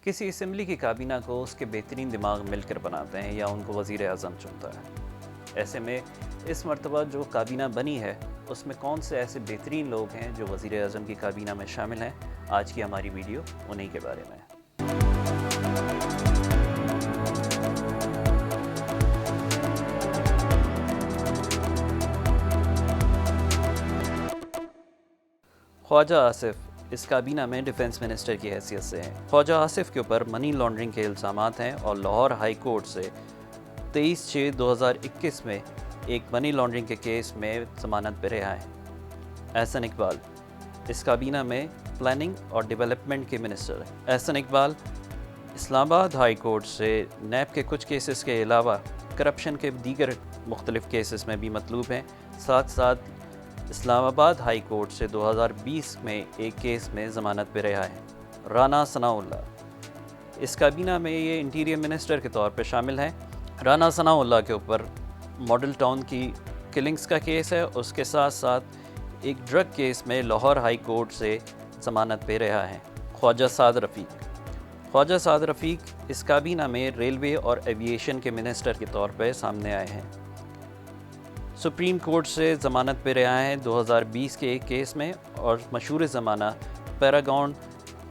کسی اسمبلی کی کابینہ کو اس کے بہترین دماغ مل کر بناتے ہیں یا ان کو وزیر اعظم چنتا ہے۔ ایسے میں اس مرتبہ جو کابینہ بنی ہے اس میں کون سے ایسے بہترین لوگ ہیں جو وزیر اعظم کی کابینہ میں شامل ہیں؟ آج کی ہماری ویڈیو انہی کے بارے میں ہے۔ خواجہ آصف اس کابینہ میں ڈیفنس منسٹر کی حیثیت سے ہیں۔ خواجہ آصف کے اوپر منی لانڈرنگ کے الزامات ہیں اور لاہور ہائی کورٹ سے 23/6/2021 میں ایک منی لانڈرنگ کے کیس میں ضمانت پہ رہا ہیں۔ احسن اقبال اس کابینہ میں پلاننگ اور ڈیولپمنٹ کے منسٹر ہیں۔ احسن اقبال اسلام آباد ہائی کورٹ سے نیب کے کچھ کیسز کے علاوہ کرپشن کے دیگر مختلف کیسز میں بھی مطلوب ہیں، ساتھ ساتھ اسلام آباد ہائی کورٹ سے 2020 میں ایک کیس میں ضمانت پہ رہا ہے۔ رانا ثناءاللہ اس کابینہ میں یہ انٹیریئر منسٹر کے طور پہ شامل ہیں۔ رانا ثناءاللہ کے اوپر ماڈل ٹاؤن کی کلنگز کا کیس ہے، اس کے ساتھ ساتھ ایک ڈرگ کیس میں لاہور ہائی کورٹ سے ضمانت پہ رہا ہے۔ خواجہ سعد رفیق اس کابینہ میں ریلوے اور ایوییشن کے منسٹر کے طور پہ سامنے آئے ہیں۔ سپریم کورٹ سے ضمانت پہ رہا ہے 2020 کے ایک کیس میں، اور مشہور زمانہ پیراگون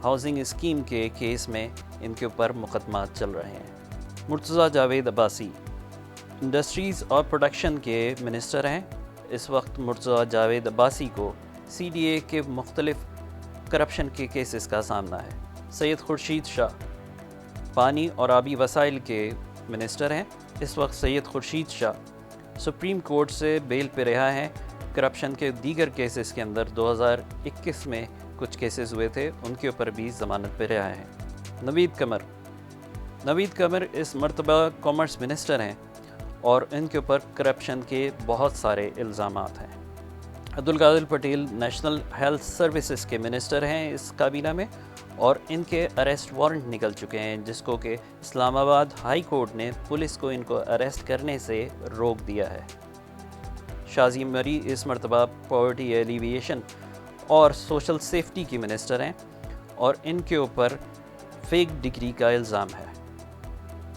ہاؤسنگ اسکیم کے کیس میں ان کے اوپر مقدمات چل رہے ہیں۔ مرتضیٰ جاوید عباسی انڈسٹریز اور پروڈکشن کے منسٹر ہیں۔ اس وقت مرتضیٰ جاوید عباسی کو CDA کے مختلف کرپشن کے کیسز کا سامنا ہے۔ سید خورشید شاہ پانی اور آبی وسائل کے منسٹر ہیں۔ اس وقت سید خورشید شاہ سپریم کورٹ سے بیل پہ رہا ہے۔ کرپشن کے دیگر کیسز کے اندر 2021 میں کچھ کیسز ہوئے تھے، ان کے اوپر بھی ضمانت پہ رہا ہے۔ نوید قمر اس مرتبہ کامرس منسٹر ہیں اور ان کے اوپر کرپشن کے بہت سارے الزامات ہیں۔ Abdul Qadir Patel national health services کے منسٹر ہیں اس کابینہ میں، اور ان کے اریسٹ وارنٹ نکل چکے ہیں، جس کو کہ اسلام آباد ہائی کورٹ نے پولیس کو ان کو اریسٹ کرنے سے روک دیا ہے۔ شازی مری اس مرتبہ پاورٹی ایلیویشن اور سوشل سیفٹی کی منسٹر ہیں اور ان کے اوپر فیک ڈگری کا الزام ہے۔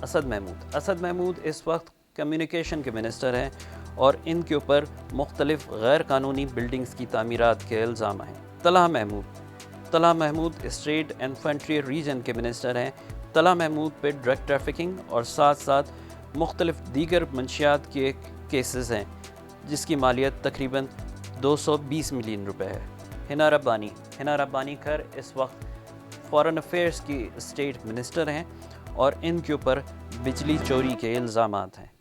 اسد محمود اس وقت کمیونیکیشن کے منسٹر ہیں اور ان کے اوپر مختلف غیر قانونی بلڈنگز کی تعمیرات کے الزام ہیں۔ Talha Mahmood state infantry region کے منسٹر ہیں۔ طلحہ محمود پہ ڈرگ ٹریفکنگ اور ساتھ ساتھ مختلف دیگر منشیات کے کیسز ہیں، جس کی مالیت تقریباً 220 ملین روپے ہے۔ حنا ربانی کھر اس وقت فارن افیئرز کی اسٹیٹ منسٹر ہیں اور ان کے اوپر بجلی چوری کے الزامات ہیں۔